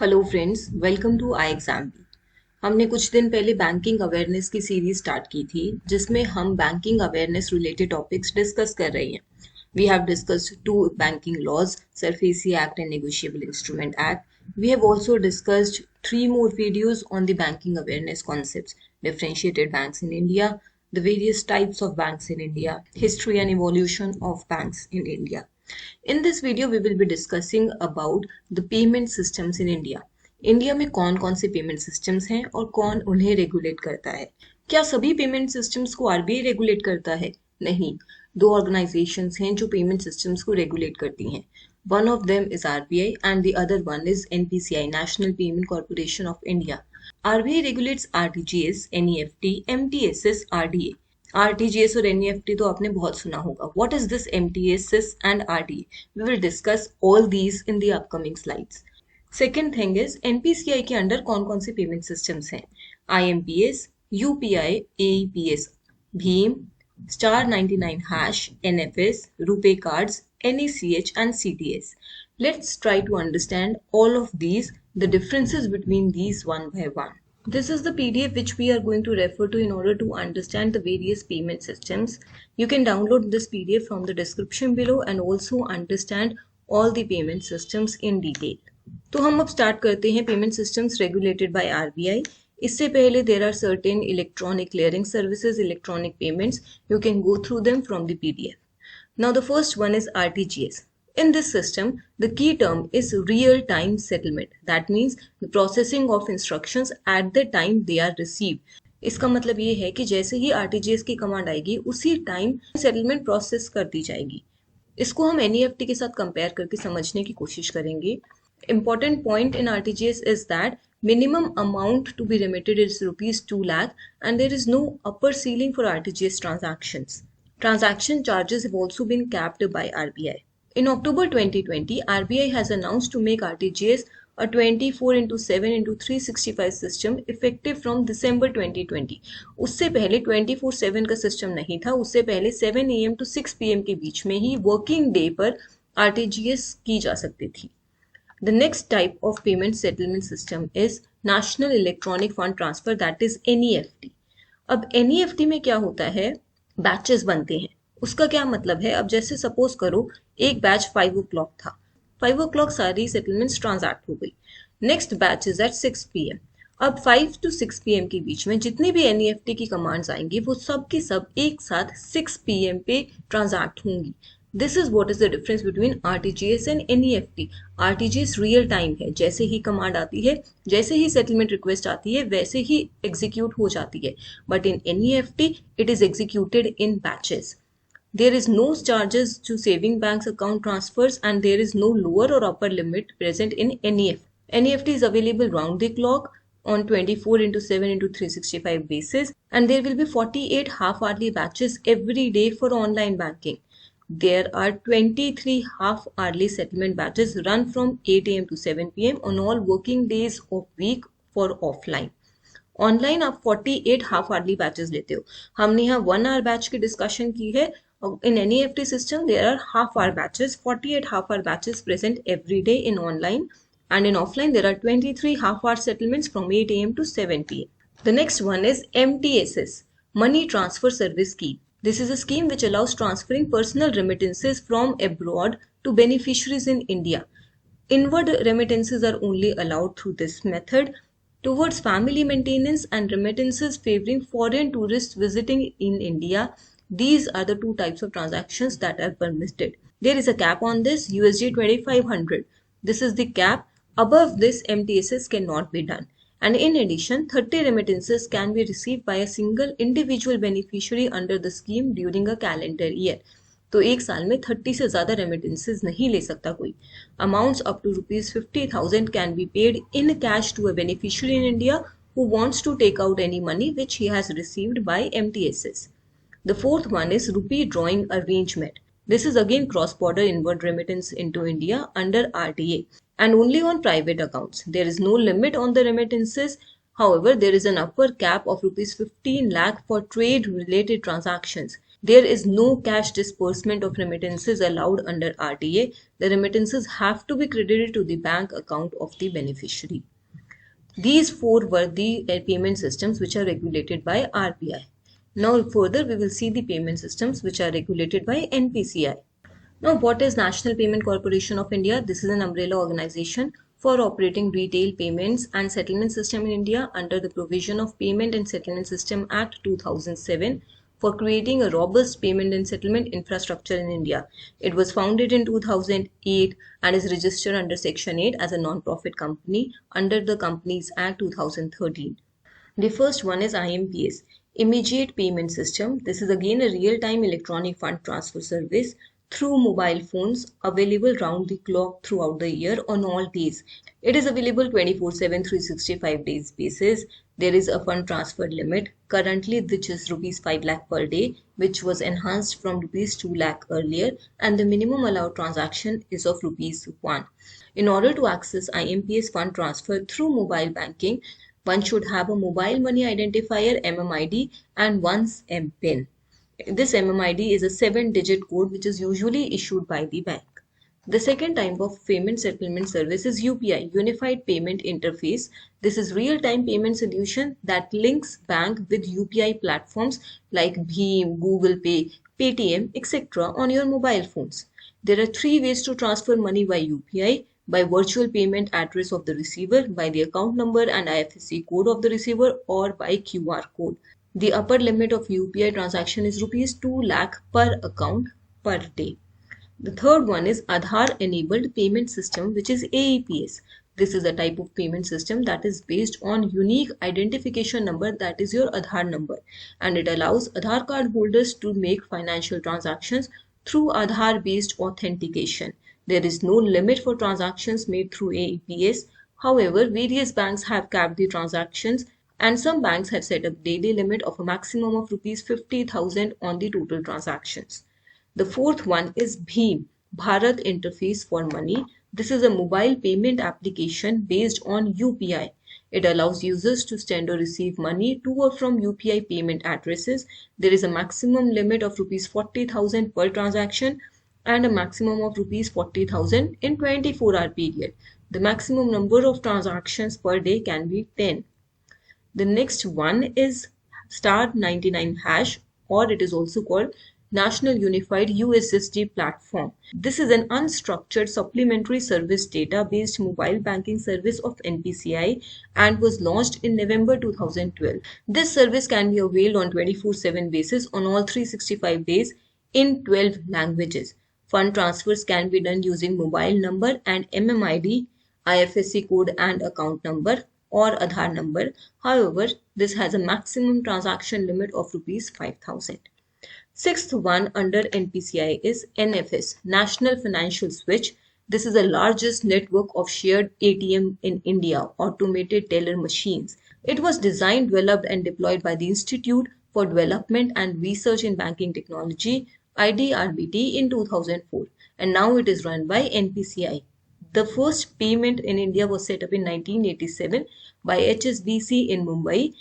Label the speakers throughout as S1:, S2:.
S1: Hello friends, welcome to I exam. हमने कुछ दिन पहले बैंकिंग अवेयरनेस की सीरीज स्टार्ट की थी जिसमें हम banking awareness related topics discuss कर रहे हैं। We have discussed two banking laws, SARFAESI act and negotiable instrument act. We have also discussed three more videos on the banking awareness concepts: differentiated banks in India, the various types of banks in India, history and evolution of banks in India. In this video, we will be discussing about the payment systems in India. India में कौन कौन से payment systems हैं और कौन उन्हें regulate करता है। क्या सभी पेमेंट सिस्टम्स को आरबीआई रेगुलेट करता है? नहीं, दो ऑर्गेनाइजेशंस हैं जो पेमेंट सिस्टम्स को रेगुलेट करती हैं। One of them is RBI and the other one is NPCI, National Payment Corporation of India. RBI regulates RTGS, NEFT, MTSS, RDA. RTGS और NEFT तो आपने बहुत सुना होगा. What is this MTSS and RDA? We will discuss all these in the upcoming slides. Second thing is NPCI के under कौन कौन से पेमेंट सिस्टम्स हैं? IMPS, UPI, AEPS, Bhim, Star 99 hash, NFS, Rupee cards, NECH and CTS. Let's try to understand all of these, the differences between these one by one. This is the PDF which we are going to refer to in order to understand the various payment systems. You can download this PDF from the description below and also understand all the payment systems in detail. तो हम अब start करते हैं payment systems regulated by RBI. इससे पहले there are certain electronic clearing services, electronic payments. You can go through them from the PDF. Now the first one is RTGS. In this system, the key term is real-time settlement. That means the processing of instructions at the time they are received. इसका मतलब ये है कि जैसे ही RTGS की command आएगी उसी time settlement process कर दी जाएगी. इसको हम NEFT के साथ कंपेयर करके समझने की कोशिश करेंगे. Important point in RTGS is that minimum amount to be remitted is rupees 2 lakh and there is no upper ceiling for RTGS transactions. Transaction charges have also been capped by RBI. In October 2020, RBI has announced to make RTGS a 24/7/365 system effective from December 2020. उससे पहले 24/7 का system नहीं था. उससे पहले 7 AM to 6 PM के बीच में ही working day पर RTGS की जा सकती थी. The next type of payment settlement system is National Electronic Fund Transfer, that is NEFT. अब NEFT में क्या होता है? बैचेस बनते हैं. उसका क्या मतलब है? अब जैसे सपोज करो एक बैच 5 o'clock था. 5 o'clock सारी सेटलमेंट्स ट्रांजैक्ट हो गई. Next batch is at 6 PM. अब 5 to 6 PM के बीच में जितनी भी NEFT की कमांड्स आएंगी वो सब की सब एक साथ 6 PM पे ट्रांजैक्ट होंगी. This is what is the difference between RTGS and NEFT. RTGS real time है. जैसे ही कमांड आती है, जैसे ही सेटलमेंट रिक्वेस्ट आती है, वैसे ही एग्जीक्यूट हो जाती है. But in NEFT it is executed in batches. There is no charges to saving banks account transfers and there is no lower or upper limit present in NEFT. NEFT is available round the clock on 24/7/365 basis and there will be 48 half-hourly batches every day for online banking. There are 23 half-hourly settlement batches run from 8 AM to 7 PM on all working days of week for offline. Online आप 48 half hourly batches लेते हो. हमने यहाँ 1 hour batch की discussion की है. In NEFT system there are half hour batches, 48 half hour batches present every day in online and in offline there are 23 half hour settlements from 8 AM to 7 PM. The next one is MTSS, Money Transfer Service Scheme. This is a scheme which allows transferring personal remittances from abroad to beneficiaries in India. Inward remittances are only allowed through this method. Towards family maintenance and remittances favoring foreign tourists visiting in India, these are the two types of transactions that are permitted. There is a cap on this, USD 2500. This is the cap. Above this, MTSS cannot be done. And in addition, 30 remittances can be received by a single individual beneficiary under the scheme during a calendar year. तो एक साल में 30 से ज़्यादा remittances नहीं ले सकता कोई. Amounts up to ₹50,000 can be paid in cash to a beneficiary in India who wants to take out any money which he has received by MTSS. The fourth one is rupee drawing arrangement. This is again cross-border inward remittance into India under RTA and only on private accounts. There is no limit on the remittances. However, there is an upper cap of rupees 15 lakh for trade-related transactions. There is no cash disbursement of remittances allowed under RTA. The remittances have to be credited to the bank account of the beneficiary. These four were the payment systems which are regulated by RBI. Now further we will see the payment systems which are regulated by NPCI. Now, what is National Payment Corporation of India? This is an umbrella organization for operating retail payments and settlement system in India under the provision of Payment and Settlement System Act 2007 for creating a robust payment and settlement infrastructure in India. It was founded in 2008 and is registered under Section 8 as a non-profit company under the Companies Act 2013. The first one is IMPS, Immediate Payment System. This is again a real-time electronic fund transfer service through mobile phones available round the clock throughout the year on all days. It is available 24/7, 365 days basis. There is a fund transfer limit currently which is rupees 5 lakh per day, which was enhanced from rupees 2 lakh earlier, and the minimum allowed transaction is of rupees 1. In order to access IMPS fund transfer through mobile banking, one should have a mobile money identifier MMID and one's MPIN. This MMID is a 7-digit code which is usually issued by the bank. The second type of payment settlement service is UPI, Unified Payment Interface. This is real-time payment solution that links bank with UPI platforms like Bheem, Google Pay, Paytm, etc. on your mobile phones. There are 3 ways to transfer money by UPI: by virtual payment address of the receiver, by the account number and IFSC code of the receiver, or by QR code. The upper limit of UPI transaction is rupees 2 lakh per account per day. The third one is Aadhaar Enabled Payment System, which is AEPS. This is a type of payment system that is based on unique identification number, that is your Aadhaar number, and it allows Aadhaar card holders to make financial transactions through Aadhaar based authentication. There is no limit for transactions made through AEPS. However, various banks have capped the transactions, and some banks have set a daily limit of a maximum of rupees 50,000 on the total transactions. The fourth one is Bheem, Bharat Interface for Money. This is a mobile payment application based on UPI. It allows users to send or receive money to or from UPI payment addresses. There is a maximum limit of rupees 40,000 per transaction and a maximum of rupees 40,000 in 24-hour period. The maximum number of transactions per day can be 10. The next one is *99#, or it is also called National Unified USSD Platform. This is an unstructured supplementary service data-based mobile banking service of NPCI and was launched in November 2012. This service can be availed on 24/7 basis on all 365 days in 12 languages. Fund transfers can be done using mobile number and MMID, IFSC code and account number, or Aadhaar number. However, this has a maximum transaction limit of rupees 5,000. Sixth one under NPCI is NFS, National Financial Switch. This is the largest network of shared ATM in India, automated teller machines. It was designed, developed and deployed by the Institute for Development and Research in Banking Technology, IDRBT, in 2004, and now it is run by NPCI. The first payment in India was set up in 1987 by HSBC in Mumbai.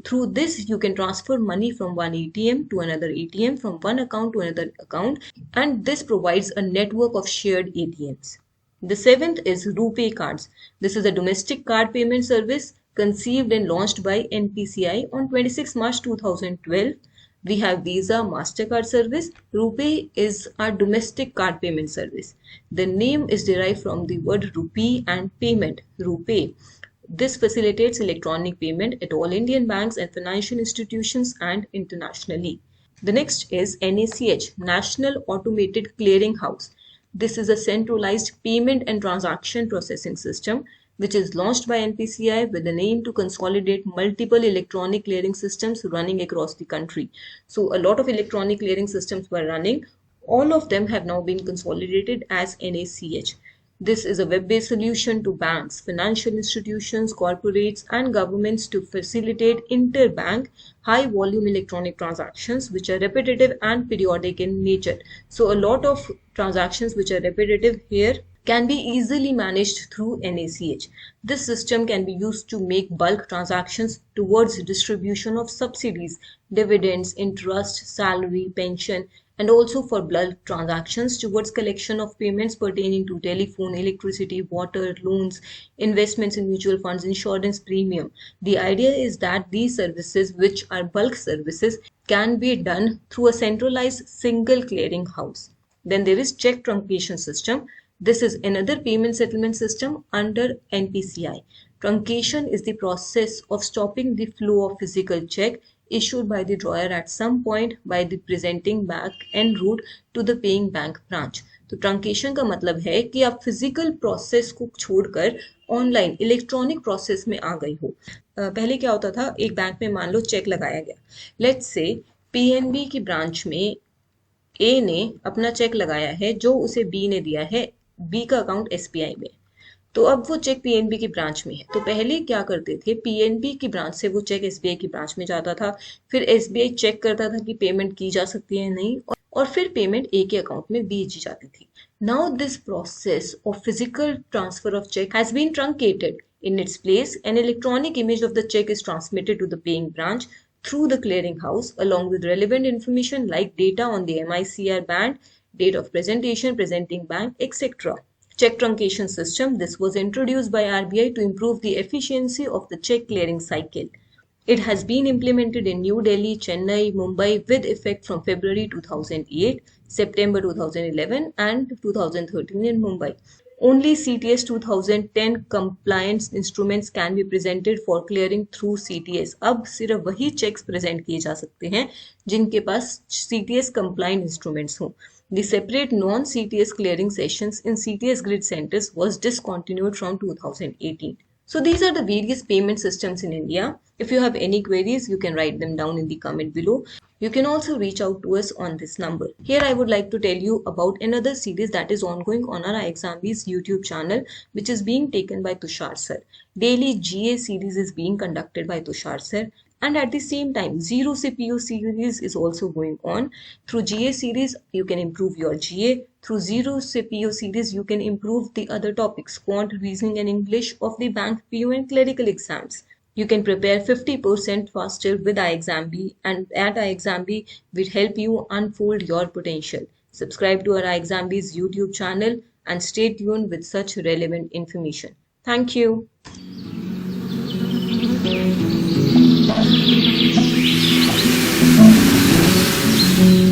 S1: Through this, you can transfer money from one ATM to another ATM, from one account to another account, and this provides a network of shared ATMs. The seventh is RuPay cards. This is a domestic card payment service conceived and launched by NPCI on 26 March 2012. We have Visa, MasterCard service. RuPay is our domestic card payment service. The name is derived from the word rupee and payment, RuPay. This facilitates electronic payment at all Indian banks and financial institutions and internationally. The next is NACH, National Automated Clearing House. This is a centralized payment and transaction processing system which is launched by NPCI with the aim to consolidate multiple electronic clearing systems running across the country. So a lot of electronic clearing systems were running. All of them have now been consolidated as NACH. This is a web-based solution to banks, financial institutions, corporates, and governments to facilitate interbank high-volume electronic transactions which are repetitive and periodic in nature. So a lot of transactions which are repetitive here can be easily managed through NACH. This system can be used to make bulk transactions towards distribution of subsidies, dividends, interest, salary, pension, and also for bulk transactions towards collection of payments pertaining to telephone, electricity, water, loans, investments in mutual funds, insurance premium. The idea is that these services, which are bulk services, can be done through a centralized single clearing house. Then there is check truncation system. This is another payment settlement system under NPCI. Truncation is the process of stopping the flow of physical check issued by the drawer at some point by the presenting bank en route to the paying bank branch. तो truncation का मतलब है कि आप physical process को छोड़कर online electronic process में आ गई हो। पहले क्या होता था, एक बैंक में मान लो चेक लगाया गया, लेट्स से पीएनबी की ब्रांच में ए ने अपना चेक लगाया है जो उसे बी ने दिया है, बी का अकाउंट एसबीआई में। तो अब वो चेक पीएनबी की ब्रांच में है, तो पहले क्या करते थे, पीएनबी की ब्रांच से वो चेक एसबीआई की ब्रांच में जाता था, फिर एसबीआई चेक करता था कि पेमेंट की जा सकती है नहीं, और फिर पेमेंट ए के अकाउंट में भेजी जाती थी। Now this process of physical transfer of cheque has been truncated. In its place, an electronic image of the check is transmitted to the paying branch through the clearing house along with relevant information like data on the MICR band, date of presentation, presenting bank, etc. Check truncation system. This was introduced by RBI to improve the efficiency of the check clearing cycle. It has been implemented in New Delhi, Chennai, Mumbai with effect from February 2008, September 2011 and 2013 in Mumbai. Only CTS 2010 compliance instruments can be presented for clearing through CTS. अब सिर्फ वही checks present किए जा सकते हैं जिनके पास CTS compliant instruments हों. The separate non-CTS clearing sessions in CTS grid centers was discontinued from 2018. So these are the various payment systems in India. If you have any queries, you can write them down in the comment below. You can also reach out to us on this number. Here I would like to tell you about another series that is ongoing on our iExamBees YouTube channel, which is being taken by Tushar sir. Daily GA series is being conducted by Tushar sir. And at the same time, Zero CPU series is also going on. Through GA series, you can improve your GA. Through Zero CPU series, you can improve the other topics, quant, reasoning and English of the bank PO and clerical exams. You can prepare 50% faster with iExamBee, and at iExamBee will help you unfold your potential. Subscribe to our iExamBees YouTube channel and stay tuned with such relevant information. Thank you. Thank you.